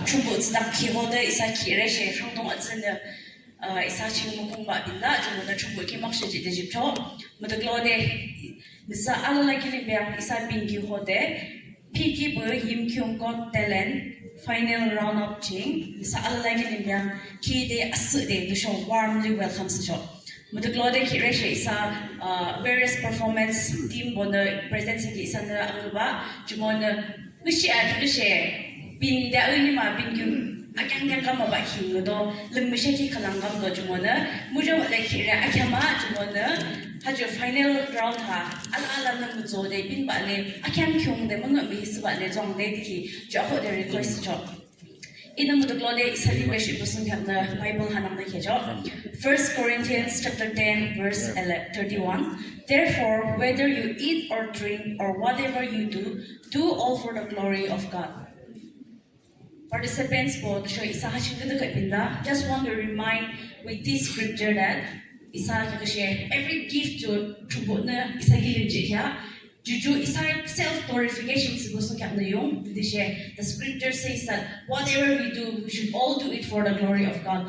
Trumbo Zang Kihoda is a Kireshe from Tomazina. Is actually Mukumba in that, and the Trumbo Kimashi Egypt. But the Glode is a Alakilibian is a Bingi Hode, Piki Boy, Him Kyung Got Telen, final round up team, is a Alakilibian, Ki de Asude to show warmly welcomes the show. But the Glode Kireshe is a various performance team on the presidency is under Aluba, Jumon, which share. Bin the only ma bin you I can't get come about him, though, Limishaki Kalangam Dojumona, Mujo like here, Akama, Jumona, had your final round ha, Ala Muzo, they bin Bale, I can't kill them on me, so they don't lady, Joko the request job. In the Mudaglode is a worship person have the Bible Hanam the job. 1 Corinthians chapter 10, verse 31. Therefore, whether you eat or drink or whatever you do all for the glory of God. Participants both show just want to remind with this scripture that every gift to is a gift Juju is self-glorification. The scripture says that whatever we do, we should all do it for the glory of God.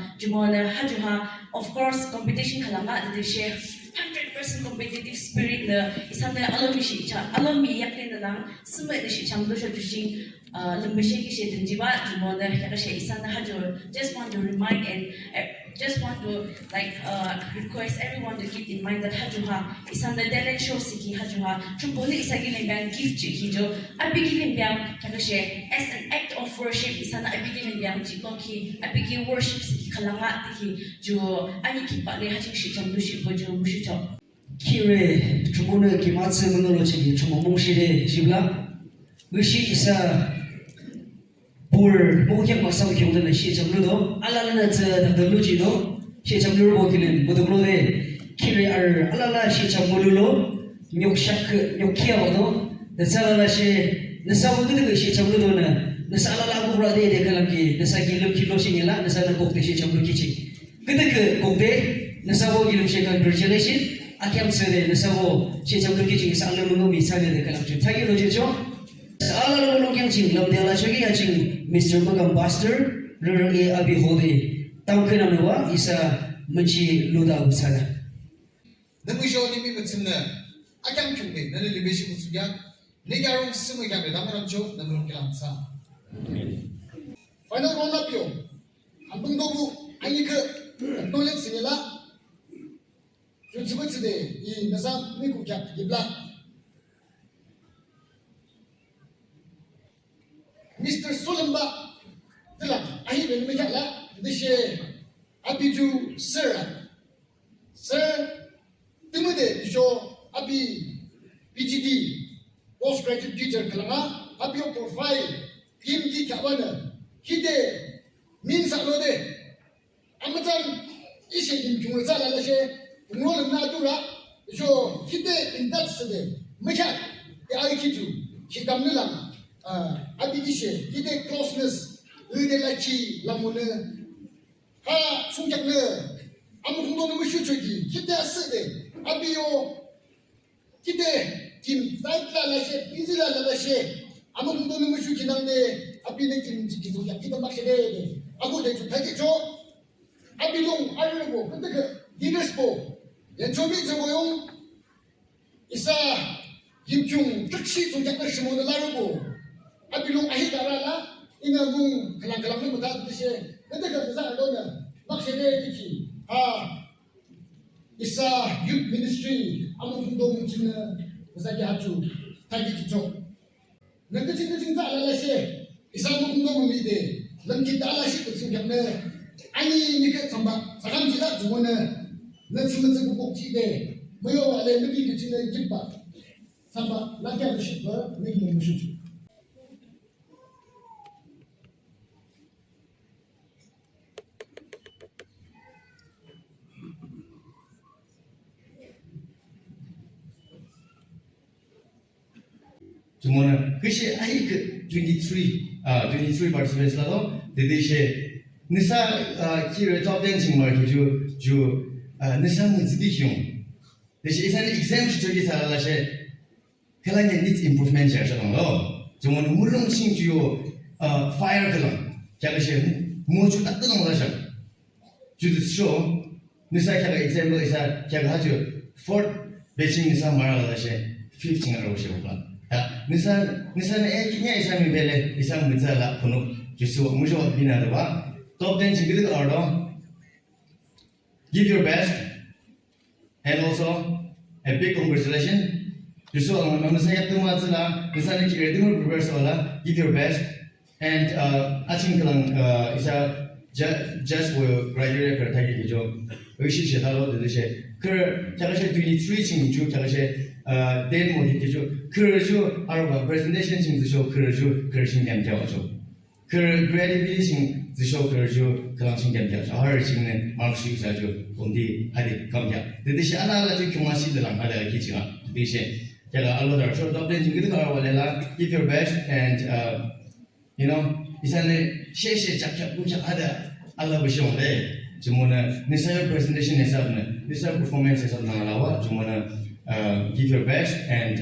Of course, competition 100% competitive spirit is under allomi yakin lang sumay shi chamdo sha jusing lembeshi ki she denjiba jumoda yakashe isana hajur just want to remind and just want to request everyone to keep in mind that hajuha isana talent show siki hajuha chumboni isagi lembiang gift ji jo abigi lembiang yakashe as an act of worship isana abigi lembiang jikoki abigi worship siki kalanga ti jo ani ki pa le hajing shi chamdo shi bo jo mushi jo Kire Chumona Kimatsu Monology, Chumomshire, Jibla, Wishi is a poor Mokia Masam Kildan, she Chamludo, Alana the Lugino, she Chamluro, Muduglode, Kire are Alala, she Chamululo, Yoshak, Yokiano, the Salalashe, the Samudu, she Chamludona, the Salala Brade, the Kalaki, the Saki Luki Losingila, the Salabok, the Chamlukichi. Good Gode, the Savo Gilumshaka, congratulations. I can't say the Savo, she took the kitchen, Salamu, Misali, the collection. Thank you, Jojo. Salamu Kitchen, Love the Alashaki, Mr. Bugam Buster, Rurali Abi Hode, Tankanamua is a Munchi Luda Usada. The Mushoni Mimutsina, I can't compete, then the Bishop Suyak, Nigarum Sumuga, the Damarancho, the Mukilansa. Final one up you. Abungo, Anika, Nolet Sinila. Today, in the San Niku Cap, the black Mr. Solomba, I even make a this year. Happy to Sarah. Sir, Timothy, show Happy PGD, postgraduate teacher Kalama, happy profile, Kim Di Kawana, Hide, means Alode, Amazon, Ishe in Jumazala. No, Natura, so Hide in that Sunday. Mechat, the Aikitu, Shikamila, Abidishe, Hide closeness, Udelachi, Lamone, Ha, Funjakner, Amundo Mushuchi, Hide Sunday, Abio, Hide, Kim, Taika Lashe, Izila Lashe, Amundo Mushuki Nande, Abinekin, Kita Makade, Abude to take it all. Abilong, Arabo, Dinespo. And to me, the Moyon is a Yim taxi to get the Shimon Larabo. I belong Ahidarala in a room, Kalakalam without the share. Then they got the Zaradona, Maxine, it's a youth ministry. I'm going to Zagatu, Tagito. Negative Zala, it's a Mungo Mide, Lankitala Ship, Ani Nikat Samba, Saramjila, Jumona. Let's look at the book today. We all are looking at the Jibba. Samba, like a shipper, making a shoot. Jumona, Kishi, I hit 23 participants. Did they say Nisa Kira top dancing market? You Nissan is big. This is an example to get a lashe. Kalang needs improvement. Jumon Mulung sing to you fire kalang. क्या कशे मोचु तक तो नंगा शक जुद show निसा क्या example इसा क्या कहा जो fourth batching निसा मारा लगा शे fifth चिंगा रोशे होगा निसा ने एक क्या इसा में पहले इसा मुझे ला पुनो जिसको मुझे और बिना रहा top 10 चिंगे तो आड़ो give your best and also a big congratulations जिसको हम निसा तुम आज ला निसा ने किया तुम prepare सोला give your best and I think isa just will graduate करता है कि जो वैसे शेता लो जैसे कर क्या कहे 23 चिंग जो क्या कहे डेट मोदी के जो कर जो आरो presentation चिंग जो कर चिंग क्या क्या जो कर graduate चिंग जो कर चिंग क्या क्या जो हर चिंग ने मार्क्स जो जो उन्दी हरी कम क्या जैसे अलग अलग जो क्यों मासी दलांग अलग की चिंगा जैसे क्या अलग अलग जो top 10 चिंग तो करो वाले ला give your best and you know, isane sheshe chakya puja ada Allah bishong le jumona nisaya presentation hesabna nisaya performance hesabna lawa jumona give your best and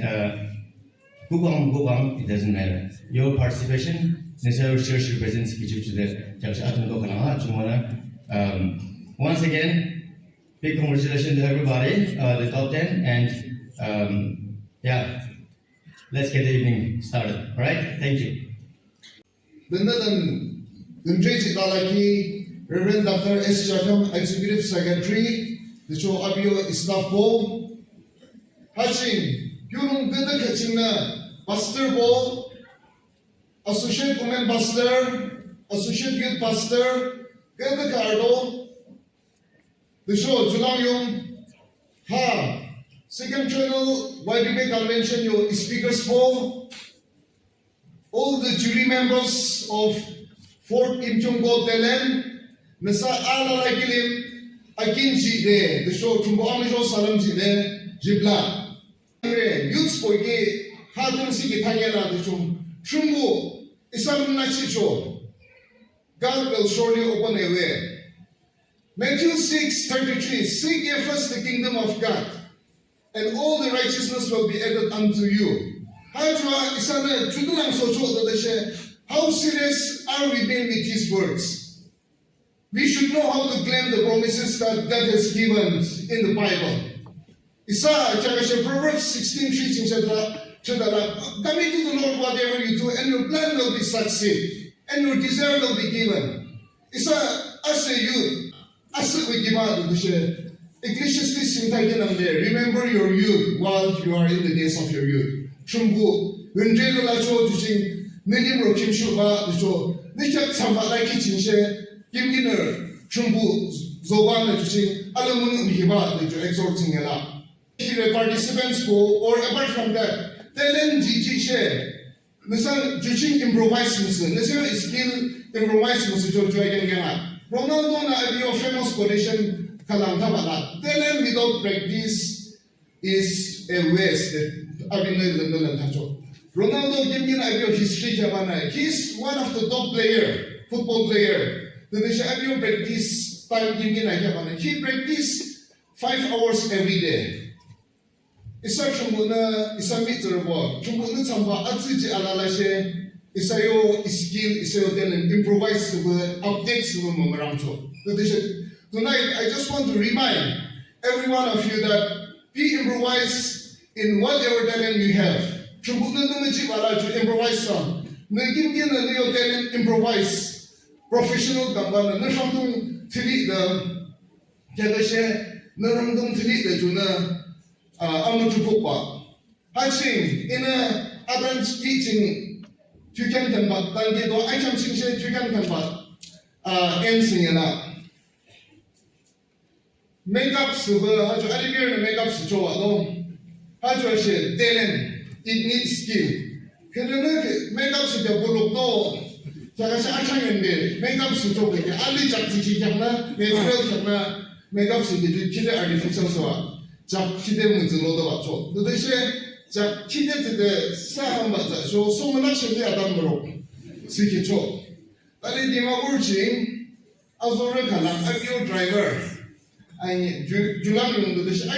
go bang it doesn't matter your participation nisaya church represents kichu to the church atum do kana jumona once again big congratulations to everybody the top 10 and yeah let's get the evening started all right thank you Then Undrej Dalaki, Reverend Dr. S. Chatham, Executive Secretary, the show Abio Staff Bowl, Haching, Yurung Gada Kachina, Pastor Bowl, Associate Women Pastor, Associate Youth Pastor, Gada Cardo, the show Julang Yung, Ha, Second Channel, YDB Convention, your Speakers Bowl, all the jury members of Fort Kim Chung Go Telen, Nasa Ala Lakilim, Akin Jide, the show Tumbo Amisho Salam Jide, Jibla. Youths Poike, Hadum Siki Tangela, the Chum, Chumbo, Isam Nachicho. God will surely open a way. Matthew 6:33, seek ye first the kingdom of God, and all the righteousness will be added unto you. How serious are we being with these words? We should know how to claim the promises that God has given in the Bible. Proverbs 16:3 commit to the Lord whatever you do, and your plan will be succeed, and your desire will be given. As a youth, as a given, Ecclesiastes remember your youth while you are in the days of your youth. Chumbu, when Jay la cho juching, Nidim ro kim shuba the cho, Nichak samba like kitchen share, Kim dinner, Chumbu, Zoban juching, Alamun hiba the exhorting a lot. If the participants go, or apart from that, Telen Gigi share, Nisan juching improvise Nisan, Nisan is skill improvise Nisan Joy Gana. Ronaldo na idea of famous condition Kalam Tabala. Telen without practice is a waste. Ronaldo gave me an idea of history. He's one of the top football player. The practice time give me an idea. He practiced 5 hours every day. Isa chumuna isa miserable. Chumuna samba atsiji alalashe. Isayo skill isayo talent improvise updates maramcho. Tonight I just want to remind every one of you that be improvise in whatever talent you have. To improvise some. Talent improvise. Professional gambana. Nashamtung tili the Jagashe, Naramdung tili the Juna Amutupukpa. Hatching in a advanced teaching, you can convert, I can sing, you can convert, anything enough. Makeup super, how to alleviate the makeup situation. How to say, talent, it needs skill. Can you make up to the Bulldog? Jagasa Achang make up to talk again. Ali Chakti Chakna, make up to the Chile artificial soa. Chakidem with the load of a do they say Chakide to the Sahamba, so much of the Adamro? Siki Cho. Ali Dima Urching, Azorekala, a pure driver. I Julan to the I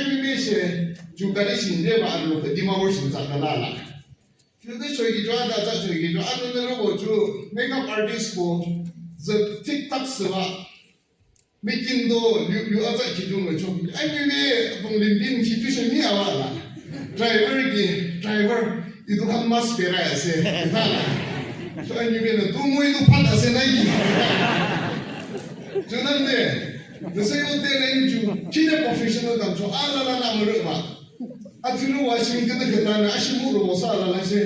Jugarishin never look at Dimawashing Zakalala. To this way, you draw that to you. I don't know what to make up artists for the TikTok server making do you other kidu no chok ai me bong lim bin situation ni awala driver itu kan mas pera ase tala so ai me no tu moi du phat ase nai ki jonan de the say what they name you kina professional dam so ala la na mru ma atilu washing kita kita na ashimu ro sa ala la se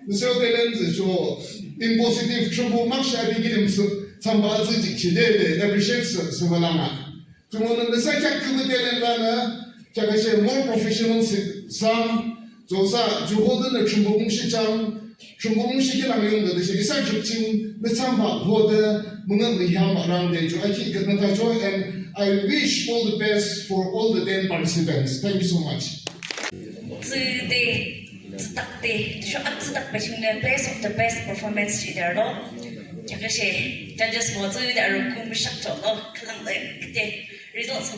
the say what they name so in positive trouble mak sha bi gidim so samba zi ji de appreciate so balanga tumon the say chak ku de len la na chak se more professional some so sa ju hoden the trouble mung shi chang trouble mung shi ki la yong de se sa ju chin the samba hoden mung mi ham around de jo I keep getting that joy and I wish all the best for all the 10 participants. Thank you so much. Best of the best performance there lo. Judges was the kum shakto results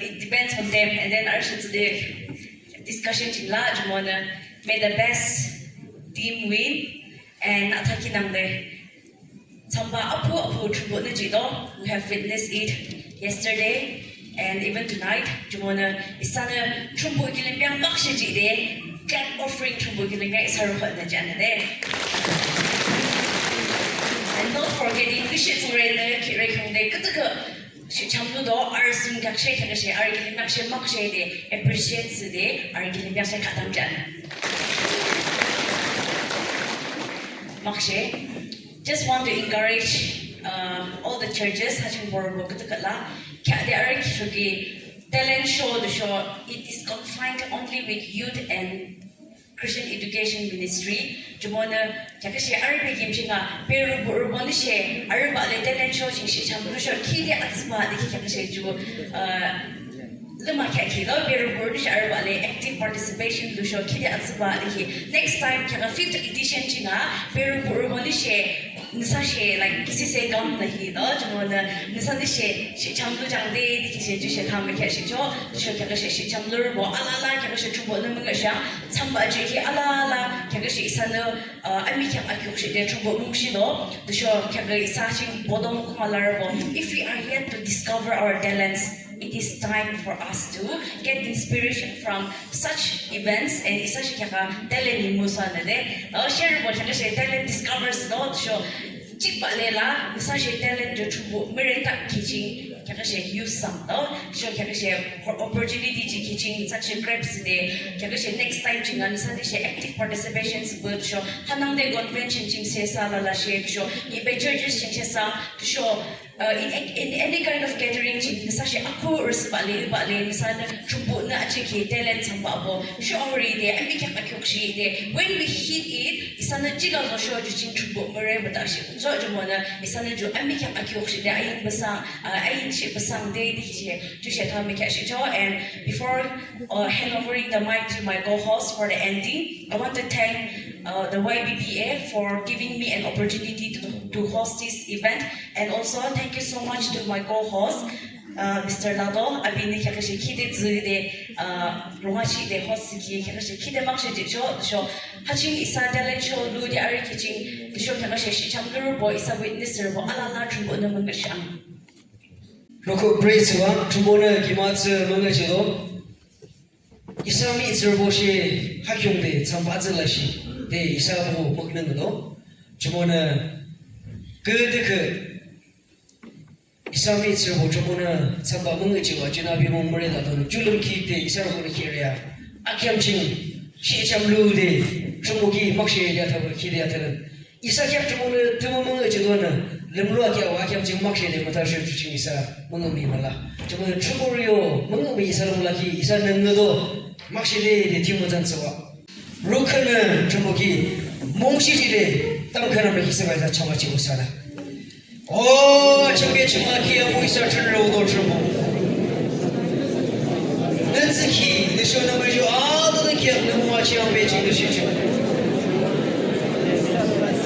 it depends on them and then our the discussion in large mona made the best team win and attacking them there. We have witnessed it yesterday and even tonight. Get offering and don't forget English is just want to encourage all the churches talent show it is confined only with youth and Christian education ministry. Jumona Takashi Arabic Kimchinga, Peru Burbonishe, Araba talent show Chambrusha, Kidi Atsma, the Kakashi Lima Kakilo, Peru Burdish Arabale, active participation to show Kidi Atsma. Next time, Kaka 5th edition Chinga, Peru Burbonishe. Nisashe like kisi se gam nahi do jumona nisashe she chamlu jangde dikise jushe tham ke she jo she ke she chamlu bo ala ke she chubo na mga sha chamba je ki ala ke she isano ami ke akyu she de chubo mungshi do sho ke isaching bodom kamalar bo if we are yet to discover our talents. It is time for us to get inspiration from such events and such talent in Musana de. Share what talent discovers not show chip balela, such talent to Merita teaching. Use some show opportunity to teaching such a crepes day. Next time chingan active participations will show Hanang de convention ching se sala la shape show if churches ching to show in any kind of gathering ching such a course bale misana chubu na chiki talent sambabo show already there and we can akyoshi there when we hit it isana chiga show ching chubu mere batashi so jumona isana ju and we can akyoshi there ayin basa ayin basang day to and before hand overing the mic to my co-host for the ending, I want to thank the YBPA for giving me an opportunity to host this event, and also thank you so much to my co-host Mr. Lado. I've been kakashi kide zuide romachi de host ki kakashi kide makshe de show haching isa talent show lu de ari kitching the show kakashi chamlu boy isa witnesser bo ala trubo na mangasha. Roko praise wa chumona kimatsu mongachiro Isami zerboshi hakyongde chambazelashi de isabu moknengdo chumona gedeke Isami zerbo chumona chamba mongachiro junabi mongmorela do julumki de isabu kiria akyamching shechamlu de chumugi makshe ya tabu kiria talan Isakyak chumona tumongachiro na lemlua kia wakiam jing makshe de matashe chuching isa mengami mala chumona chumorio mengami isa laki isa nengodo makshe de timojan sawa rukana chumogi mongshi de tamkana me isa baisa chamachi usala oh chunge chumaki amu isa chunro do chumo nanziki de shona mejo ado de kia nemo chi am beijing de shichu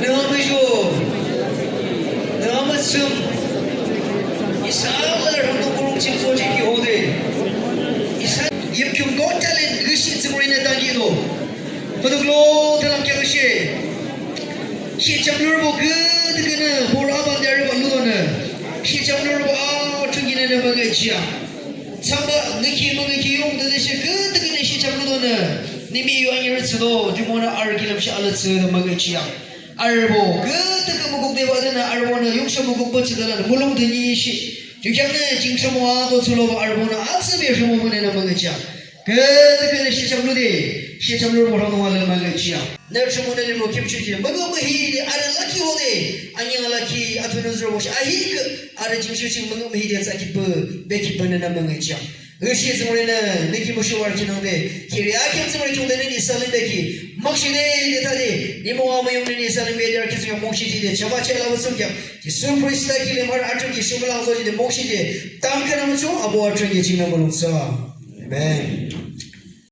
nemo mejo Namasum Isala Ramgurung Chimsoji Hode Isa if you got talent Rishin Simrina Dangino Paduglo Talam Kashi She Chamurbo 그는 보라반 대를 걸로는 시장으로 아 중기는 먹겠지야. 참바 느끼 먹기 용도듯이 그는 시장으로는 님이 요한일스도 주모는 알기름시 알았으는 먹겠지야. 알보 그는 무국대와는 알보는 용서 무국 버치더라는 물론 되니시. 주장은 징সম와도 슬로바 알보는 아스베 주모문에는 먹겠지야. 그는 시장으로 보라고 하는 먹겠지야. 내 주모는 뭐 김치지 먹으면 히리 아르라키 오데 아니라키 아토노즈로 보시 아히그 아르 징수식 먹으면 히리 사키프 베키프는 먹겠지야. 의시즈모는 느낌없이 warki는데 기리아킴 스모리 총대는 이살린데기 막시네 데타디 니모아마 용는 이살린 메디아 키스가 몽시지데 자바체라고 속여 수프리스타 길레말 아쪽이 수블랑소지데 몽시지 땅크나무죠 아보아쪽이 지나버렸어. 아멘.